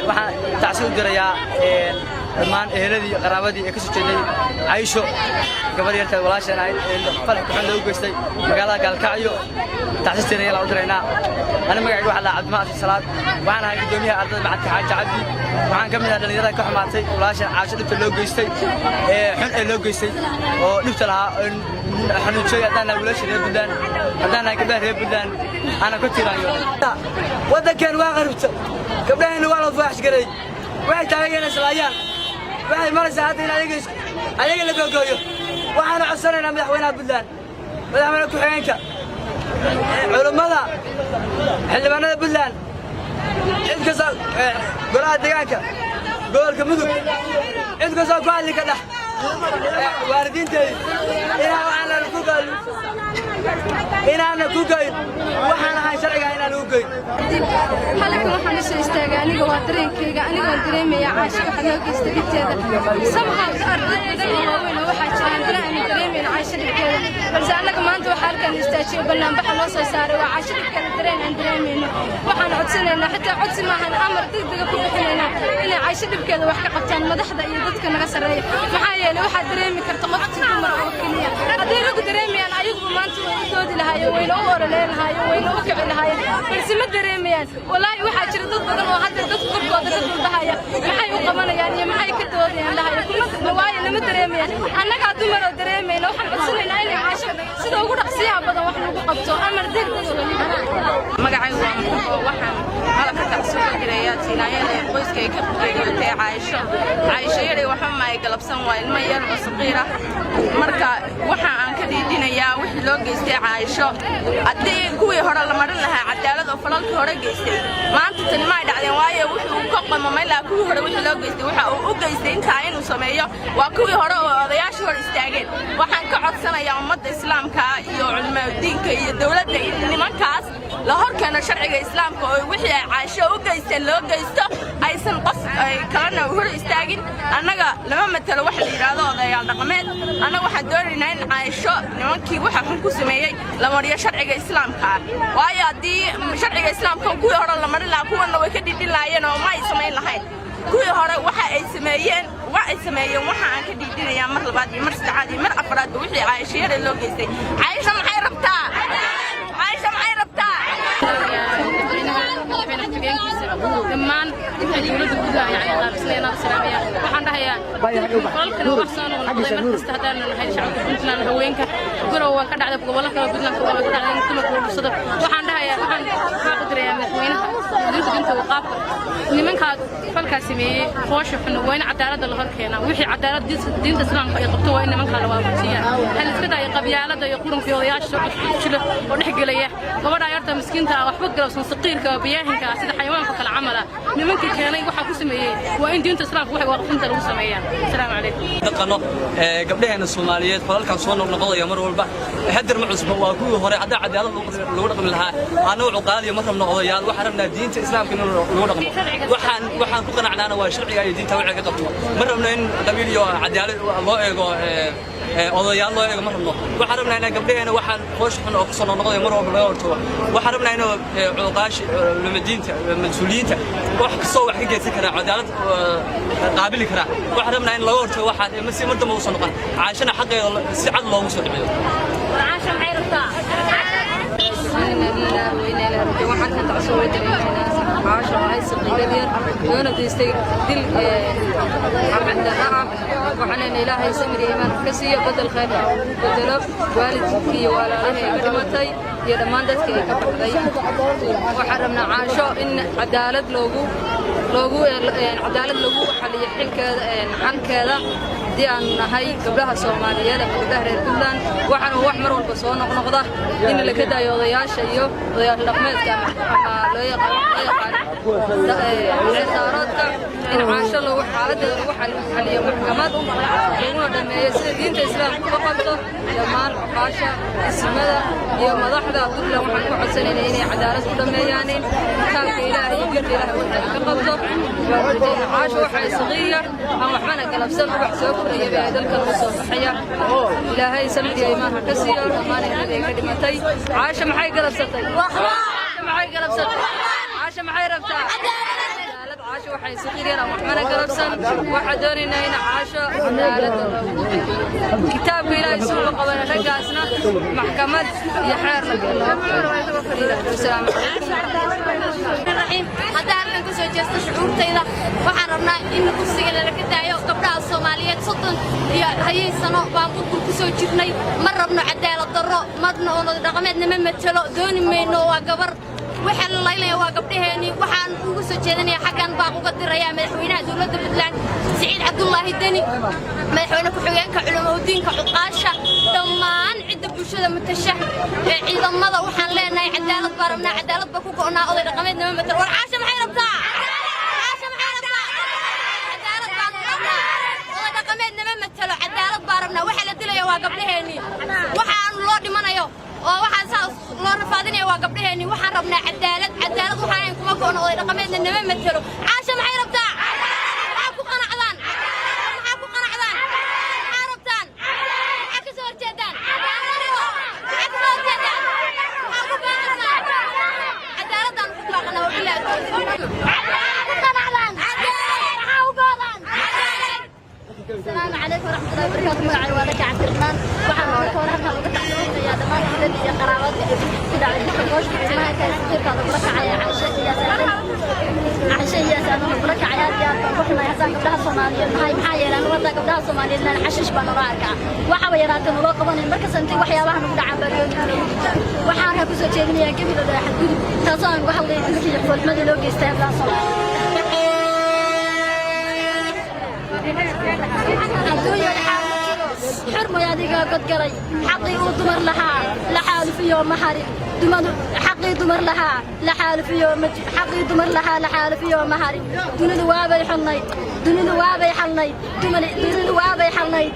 waxaan tacsiin u dirayaa dhammaan eheladii qaraabadii ee ka soo jeeday Aisho gabar yarta walaashan ahayd falka xun loo geystay magaalada Galkacyo tacsiin tiraya la u diraynaa ana magacaygu waxa la Cabdimaad Salaad waxaan ahay gudoomiyaha ardayda Macadka Xaaji Cabdi waxaan ka mid ahaa dhalinyarada ka xumaatay walaashan Aisho dhibta loo geystay xun ee loo geystay oo dhibta lahaa xanuunjay hadana walaashan reer Buntland hadana gabdhaha reer Buntland ana ku tirayo wadankan waa qaribta gabdhaheena waa la faax garay waxay taageereen islaayaan waxay maraysaa hadda in ayaga la googooyo waxaana codsanaynaa madaxweynaha Buntland madaxweynaha ku-xigeenka culimada xildhibaanada Buntland cid kasta golaha deegaanka gobolka Mudug cid kasta ku hadli ka dhax waalidiinteedii inaana ku goyn waxaan ahay sharciga inaan u goyn halkan waxaan soo istaagay aniga waa dareenkayga aniga waan dareemayaa Aisho waxa loo geystay dhibteeda somehow ardayda waaweyn waxa jiraan dareemayna Aisho dhibteeda balse anaga maanta waxa halkan istaajiyo barnaamij loo soo saaray waa Aisho dhibteeda dareemayna waxaan codsanaynaa xitaa codsi maahan amar degdeg ku bixinaynaa in Aisho dhibkeeda wax ka qabtaan madaxda iyo dadka naga sareeya maxaa yeelay waxa dareemi karta qofka dumar oo kaliya haddii lagu dareemayaan ayagu maanta way doodi lahaayeen wayna u oroleen lahaayeen wayna u kici lahaayeen balse ma dareemayaan wallaahi waxa jira dad badan oo hadda dad korkooda ka dulbahaya maxay u qabanayaan iyo maxay ka doodayaan lahaayeen kuma waayo lama dareemayaan annaga dumar oo dareemayna waxaan codsanaynaa in Aisho sida ugu dhaqsiyaha badan wax lagu qabto amar degdeg magacaygu waa waxaan halka tacsiin u dirayaa tiinaayada qoyskay ka geeyay Aisho yari waxa ma ay galabsan waa ilmo yar oo saqiir ah marka waxa aan ka diidinayaa wixii loo geystay Aisho haddii kuwii hore la marin lahaa cadaalad oo falalkii hore geystay maanta tan ma ay dhacdeen waayo wuxuu ka qamamay la kuwii hore wixii loo geystay waxa uu u geystay inta inuu sameeyo waa kuwii hore oo odayaashii hore istaageen waxaan ka codsanayaa ummadda islaamka iyo culimada diinka iyo dawladda in nimankaas la horkeeno sharciga islaamka oo wixii ay Aisho u geysteen loo geysto aysan qas ay kalena hor istaagin annaga lama matalo wax la yiraahdo odayaal dhaqameed annaga waxaan doonaynaa in Aisho nimankii waxa xun ku sameeyay la mariyo sharciga islaamka waayo haddii sharciga islaamka kuwii hore la marin lahaa kuwana way ka dhidhin lahaayeen oo ma ay samayn lahayn kuwii hore waxa ay sameeyeen waxa aan ka dhidhinayaa mar labaad iyo mar saddexaad iyo mar afraad wixii Aisho yar loo geystay Aisho maxay rabtaa dhammaan inta dawladda gudaha ay qaabisnayna salaamiya waxaan dhahayaa falkan wax soo noqday markasta hadaan nahay shacabka Puntland haweenka gorow waan ka dhacday gobolka Puntland oo ka dhacday dumarka bulshada waxaan dhahayaa waxaan ka qadarayaa madaxweynaha dawladda waqaafka nimanka falkaas sameeyay foosho xun waa in cadaalad la horkeena wixii cadaalad diinta islaamka ay qabto waa in nimanka la waafajiyaan hal iska day qabyaalada iyo qurunka odayaasha jilo oo dhaxgalaya gabadha yarta miskiinta waxba galabsan saqiirka biyaahinka sida xayawaanka kala camala nimanka keenay waxa ku sameeyay waa in diinta islaamka waxay waqfinta lagu sameeyaan assalaamu calaykum dhaqano gabdhaheena Soomaaliyeed falalkan soo noqnoqday mar walba hadir ma cusub waa kuwii hore cadaalad lagu dhaqmi lahaa aanu cuqaadiyo mar rabno odayaal waxa rabnaa diinta islaamka in lagu dhaqmo waxaan ku qanacnaana waa sharciga iyo diinta waxa ka qabto mar rabno in qabiil iyo cadaalad loo eego odayaal loo eego mar rabno waxa rabnaa in gabdhaheena waxaan qoosh xun oo soo noqnoqday mar walba loo horto waxa rabnaa in cuqaash lumadiinta mas'uuliyiinta wax kasoo wax ka geysan kara cadaalad qaabili kara waxa rabnaa in loo horto waxa si mar dambe u soo noqon Aishana xaqeeda si cad loogu soo dhibayo Aisho maxay rabtaa waxaan ka tacsiin u dirayaa Aisho ay saqiiradii doona deystay dil عندها وحنا إلهي سمري إيمان كسية بدل خير بدله والدك ولا له كلمتي iyo dhammaan dadkii ay ka baxday waxaan rabnaa caasho in cadaalad loogu xaliyo xalkeeda haddii aan nahay gabdhaha Soomaaliyeed ama gabdhaha reer Puntland waxaan wax mar walba soo noqnoqda in la ka daayo odayaasha iyo odayaasha dhaqameedka ama loo yaqaan ciidaaradka in caasho lagu xaaladeeda lagu xaliyo maxkamad laguna dhameeyo sida diinta islaamka ku qabto dhammaan caasha ismada iyo madaxda Puntland waxaan ku codsanaynaa inay cadaalad ku dhameeyaan kitaabka Ilaahay iyo diinta Ilaahay waxay ka qabto caasho waxay saqiir aan waxbana galabsan wax soo kordhiya dalka lagu soo saxiya Ilaahay samid iyo iimaan ka siiyo dhammaan inay ka dhimatay caasho maxay galabsatay caasho maxay rabtaa cadaalad caasho waxay saqiir aan waxbana galabsan waxa doonaynaa in caasho cadaalad kitaabka Ilaahay soo qaban ragaasna maxkamad iyo xeer la galo salaam haddaan ku soo jeesto shucuurtayda waxaan rabnaa in kursiga la ka daayo gabdhaha Soomaaliyeed 30 iyo hayeysano baan ku soo jirnay ma rabno cadaalad darro madna oo dhaqameedna ma matalo dooni mayno waa gabar waxa la leeyahay waa gabdhaheeni waxaan ugu soo jeedinayaa xaqan baan uga dirayaa madaxweynaha dawladda Puntland Saciid Cabdullaahi Dani madaxweyne ku xigeenka culimadiinka cuqaasha dhammaan cidda bulshada mutashax ciidamada waxaan leenahay cadaalad baan rabnaa cadaalad ba ku go'naa oo dhaqameedna ma matalo war caasha maxay rabtaa cadaalad baan rabnaa oo dhaqameedna ma matalo cadaalad baan rabnaa waxa la dilayaa waa gabdhaheeni waxaan loo dhimanayo oo waxaan saas loo rafaadinayo waa gabdhaheeni waxaan rabnaa cadaalad waxaan kuma go'no oo dhaqameedna nama matalo caasha maxay rabtaa waxa ku qanacdaan waxa rabtaan waxa ka soo horjeedaan cadaaladdan ku baaqana oo ilaa السلام عليكم ورحمة الله وبركاته. معي والدك عبد الرحمن وحنا نقول لك هذا التحديث يا دمان كذي يا قرابات كذا عندك خوش ما كان كثير كذا بركة عيا عشان يا سلام بركة عيا يا رحنا يا سلام قبلها الصوماليين هاي محايا لأن وضع قبلها الصوماليين لأن حشش بنراك وحاول يرات المراقبة المركز أنت وحيا واحد من دعم بريون وحنا كوسو تجيني يا قبل ده حدود تصان وحول يدرك يقول ما دلوق يستهبل صلاة حرموا يا ديقا قد قري حقي ودمر لها لحال في يوم محاري حقي دمر لها لحال في يوم حقي دمر لها لحال في يوم محاري دون الوابي حلني دون الوابي حلني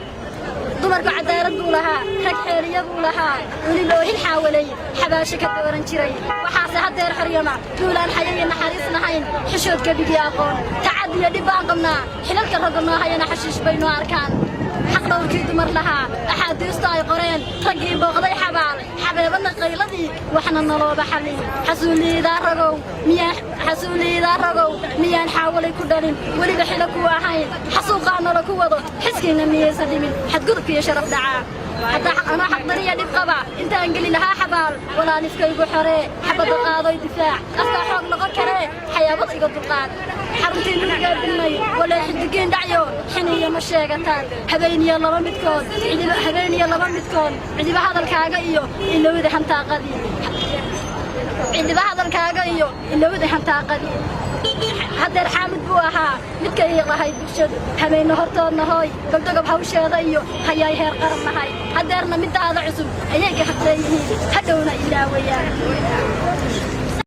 دمرك عدالة بولها رك حرية بولها وللوهي الحاولي حباشك الدوران جري وحاسة هدير حريمة دولان حيوي نحريصنا هين حشود كبير ياقون تعدي يدي باقمنا حلالك الرقمنا هين حشيش بينو أركان حق دوركي دمر لها أحاديث طاي قرين رقي بغضي حبيبنا قيلدي وحنا نلوب حلي حسولي ذا رقو ميان حاولي كدرين ولي بحلكوا هين حسوقانا لكوضو حسكينا ميان سلمين حتقولك يا شرف دعاء حتى أنا حقدر يدي بقبع أنت أنقلي لها حبال ولا نفكي بحري حبة القاضي دفاع أفتح حق لغر كري حياة بطيقة القاد حرمتي من قابلني ولا يحدقين دعيو حنية مشاقتان هبيني يلا ما متكون عندي بهذا الكاقا إيو إلا وذي حنطاقدي عندي بهذا الكاقا إيو إلا وذي حنطاقدي هذا الحامد بوها متكي هاي بشد حبينا هرتنا هاي قبل بهوشة ذيو هيا هير قرنا هاي هذا مد هذا عصب أيجي حتى هدونا إلا وياه